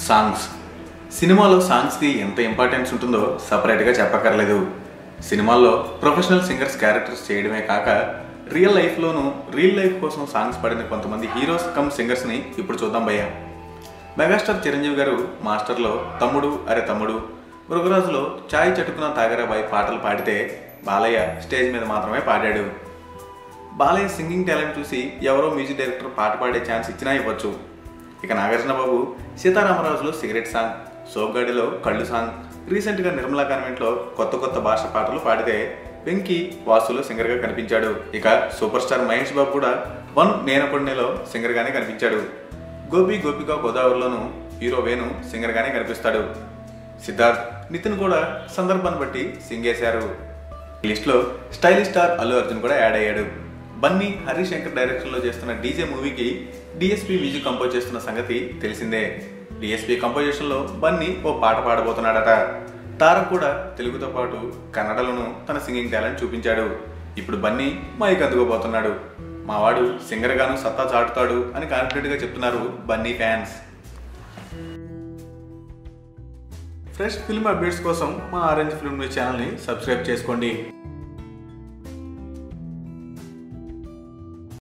Songs సినిమాలో సాంగ్స్కి ఎంత importance ఉంటుందో సపరేట్గా చెప్పక్కర్లేదు. సినిమాల్లో ప్రొఫెషనల్ సింగర్స్ క్యారెక్టర్స్ చేయడమే కాక రియల్ లైఫ్ కోసం సాంగ్స్ పాడిన కొంతమంది హీరోస్ కమ్ సింగర్స్ని ఇప్పుడు చూద్దాం భయ్య. మెగాస్టార్ చిరంజీవి గారు మాస్టర్లో తమ్ముడు అరే తమ్ముడు, మృగరాజులో చాయ్ చటుకున తాగరాబాయి పాటలు పాడితే బాలయ్య స్టేజ్ మీద మాత్రమే పాడాడు. బాలయ్య సింగింగ్ టాలెంట్ చూసి ఎవరో మ్యూజిక్ డైరెక్టర్ పాట పాడే ఛాన్స్ ఇచ్చినా ఇవ్వచ్చు. ఇక నాగార్జునబాబు సీతారామరాజులో సిగరెట్ సాంగ్, సోగ్గాడిలో కళ్ళు సాంగ్, రీసెంట్గా నిర్మలా కాన్వెంట్లో కొత్త భాష పాటలు పాడితే వెంకీ వాసులో సింగర్గా కనిపించాడు. ఇక సూపర్ స్టార్ మహేష్ బాబు కూడా వన్ నేనకొండలో సింగర్గానే కనిపించాడు. గోపిక గోదావరిలోనూ హీరో వేణు సింగర్గానే కనిపిస్తాడు. సిద్ధార్థ్, నితిన్ కూడా సందర్భాన్ని బట్టి సింగేశారు. ఈ లిస్ట్లో స్టైలిష్ స్టార్ అల్లు అర్జున్ కూడా యాడ్ అయ్యాడు. బన్నీ హరిశంకర్ డైరెక్షన్లో చేస్తున్న డీజే మూవీకి డిఎస్పీ మ్యూజిక్ కంపోజ్ చేస్తున్న సంగతి తెలిసిందే. డిఎస్పీ కంపోజిషన్లో బన్నీ ఓ పాట పాడబోతున్నాడట. తారక్ కూడా తెలుగుతో పాటు కన్నడలోనూ తన సింగింగ్ టాలెంట్ చూపించాడు. ఇప్పుడు బన్నీ మైక్ అందుకోబోతున్నాడు. మావాడు సింగర్గాను సత్తా చాటుతాడు అని కాన్ఫిడెంట్గా చెప్తున్నారు Bunny fans. Fresh film updates కోసం మా ఆరెంజ్ ఫిల్మ్ న్యూస్ ఛానల్ని సబ్స్క్రైబ్ చేసుకోండి.